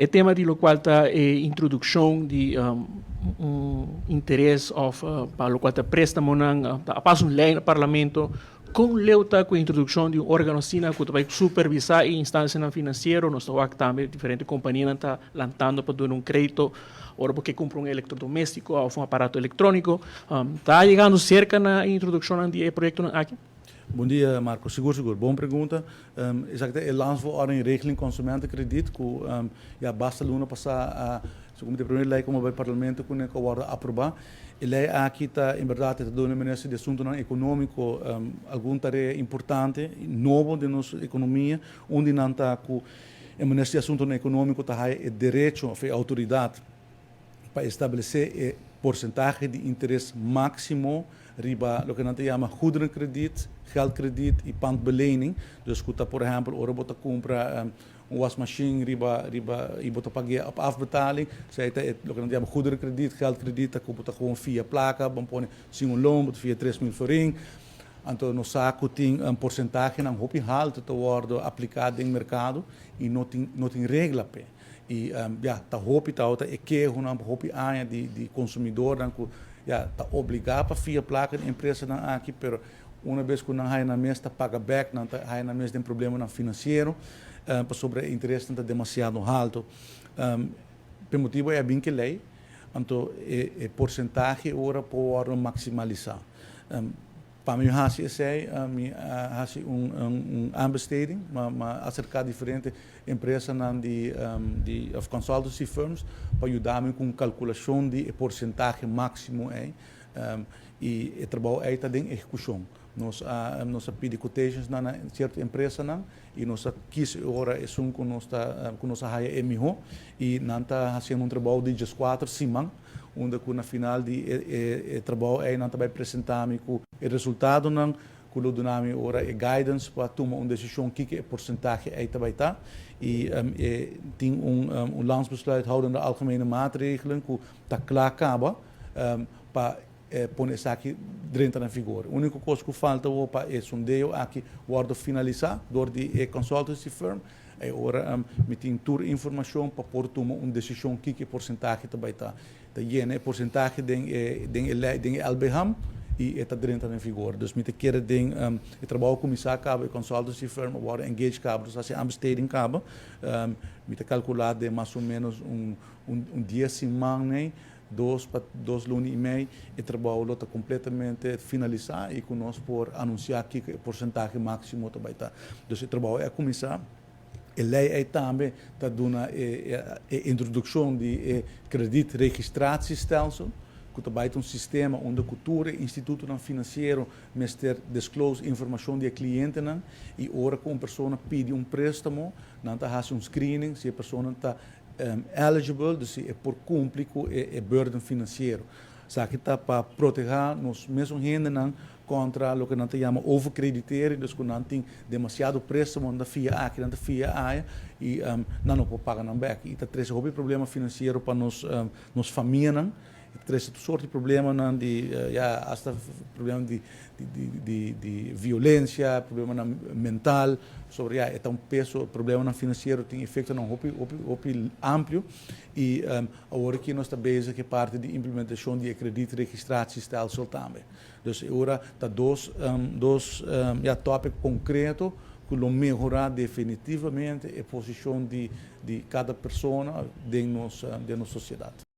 O tema di lo qual está introdução de interesse para o qual está préstamo a passo lei no parlamento com leuta com a introdução de órgão sina que vai supervisar a instância financeira nós estamos também diferentes companhias está lançando para dar crédito ou porque compra eletrodoméstico ou um aparato eletrônico está chegando cerca na introdução de projeto aqui. Bom dia, Marco. Seguro. Boa pergunta. Exact, lanço voor een regeling consumentenkrediet. Basta luna passar a segunda primeira lei como vai parlamento com que agora aprovar. A lei aqui está, em verdade, está dando ministro de assunto econômico algum tarefa importante, novo de nossa economia, onde não está com o ministro de assunto econômico está o direito, a autoridade para estabelecer o porcentagem de interesse máximo riba lo que nós chamamos goederenkrediet, geldkrediet e pandbelening. Dus kuta, por exemplo, ora bota compra wasmachine riba e bota pagar op afbetaling. Zij het lo que nós chamamos goederenkrediet, geldkrediet, dat kuta gewoon via placa, bom pone sin un loan, via 3.000 florin. Então, no saco tem porcentagem não hopi halt te worden aplicado em mercado e não tem regra pe. E tá hopi tá outra que uma hopi área de consumidor dan tá obrigado para via placa de empresa aqui, pero uma vez que não há na mesa tá paga back, não há na mesa tem problema na financeiro, sobre o interesse não tá demasiado alto. Por motivo é bem que lei, então porcentagem ora pode maximalizar. Para mim, há aanbesteding, maar acerca diferentes empresas of consultancy firms para ajudar com calculação de porcentagem máximo e o trabalho aí está em execução. Nós pedimos quotations na certa empresa e nós quis agora com nossa raia MH e nós está fazendo trabalho de 4 semanas, onde na final de trabalho aí nós vai apresentar o resultado que o donami ora é guidance para tomar uma decisão que é porcentagem aí vai estar e tem landsbesluit houdende algemene maatregelen que está klaar acaba para pôr isso aqui dentro na vigor. A única coisa que falta é sondeio aqui guarda finalizar door die consultancy firm. Ora me tem toda informação para pôr tomar uma decisão que é porcentagem vai estar. A porcentagem tem LBHAM e está dentro na vigor. Dus met de keren ding, het trabalho começar acaba, a consultancy firm agora engage acaba, dus als je aanbesteding acaba, met calcular de mais ou menos dia semana, dois lunes e meio, o trabalho está completamente finalizado e conosco por anunciar que o porcentagem máximo vai estar. Dus o trabalho é começar. A lei também está dando a introdução de kredietregistratiestelsel. Que também tem sistema onde a cultura, instituto financeiro, mestre disclose informação de cliente e ora com uma pessoa pede préstamo, não está fazendo screening se a pessoa está eligible, dus é por cumprir com o burden financeiro. Isso aqui está para proteger nos mesmos gente contra o que nós chamamos overcreditering, dus que não tem demasiado préstamo na FIA aqui, na FIA A e não pode pagar na back. E está traz um problema financeiro para nos famílias. Traz soort de problemen hasta problema de violência, problema mental, sobre é um peso, problema financeiro tem efeito amplo e agora que nós estamos bezig que parte de implementação de kredietregistratiestelsel também. Dus agora está dois tópicos concretos que vão melhorar definitivamente a posição de cada pessoa de nossa sociedade.